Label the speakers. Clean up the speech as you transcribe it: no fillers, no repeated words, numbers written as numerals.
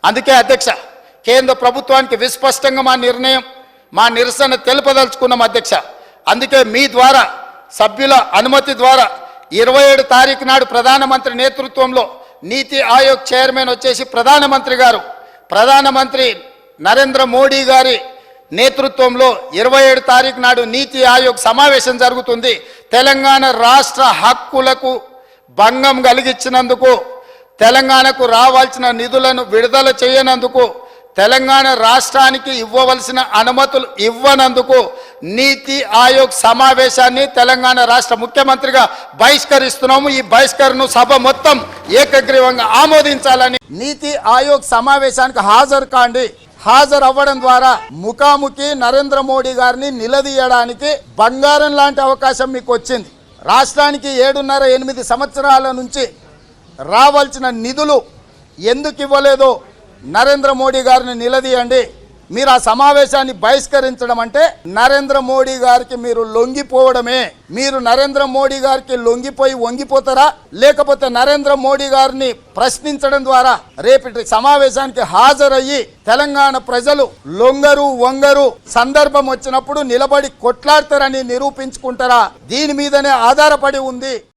Speaker 1: అందుకే అధ్యక్ష, కేంద్ర ప్రభుత్వానికి విస్పష్టంగా మా నిరసన తెలుపదలుచుకున్నాం అధ్యక్ష. అందుకే మీ ద్వారా సభ్యుల అనుమతి ద్వారా 27 తారీఖు నాడు ప్రధానమంత్రి నేతృత్వంలో నీతి ఆయోగ్ చైర్మన్ వచ్చేసి ప్రధానమంత్రి నరేంద్ర మోడీ గారి నేతృత్వంలో 27 తారీఖు నాడు నీతి ఆయోగ్ సమావేశం జరుగుతుంది. తెలంగాణ రాష్ట్ర హక్కులకు భంగం కలిగించినందుకు, తెలంగాణకు రావాల్సిన నిధులను విడుదల చేయనందుకు, తెలంగాణ రాష్ట్రానికి ఇవ్వవలసిన అనుమతులు ఇవ్వనందుకు నీతి ఆయోగ్ సమావేశాన్ని తెలంగాణ రాష్ట్ర ముఖ్యమంత్రిగా బహిష్కరిస్తున్నాము. ఈ బహిష్కరణను సభ మొత్తం ఏకగ్రీవంగా ఆమోదించాలని నీతి ఆయోగ్ సమావేశానికి హాజరు కాండి. హాజరు అవ్వడం ద్వారా ముఖాముఖి నరేంద్ర మోడీ గారిని నిలదీయడానికి బంగారం లాంటి అవకాశం మీకు వచ్చింది. రాష్ట్రానికి 7.5-8 సంవత్సరాల నుంచి రావాల్సిన నిధులు ఎందుకు ఇవ్వలేదో నరేంద్ర మోడీ గారిని నిలదీయండి. మీరు ఆ సమావేశాన్ని బహిష్కరించడం అంటే నరేంద్ర మోడీ గారికి మీరు లొంగిపోవడమే. మీరు నరేంద్ర మోడీ గారికి లొంగిపోయి వంగిపోతారా, లేకపోతే నరేంద్ర మోడీ గారిని ప్రశ్నించడం ద్వారా రేపటి సమావేశానికి హాజరయ్యి తెలంగాణ ప్రజలు లొంగరు వంగరు సందర్భం వచ్చినప్పుడు నిలబడి కొట్లాడతారని నిరూపించుకుంటారా? దీని మీదనే ఆధారపడి ఉంది.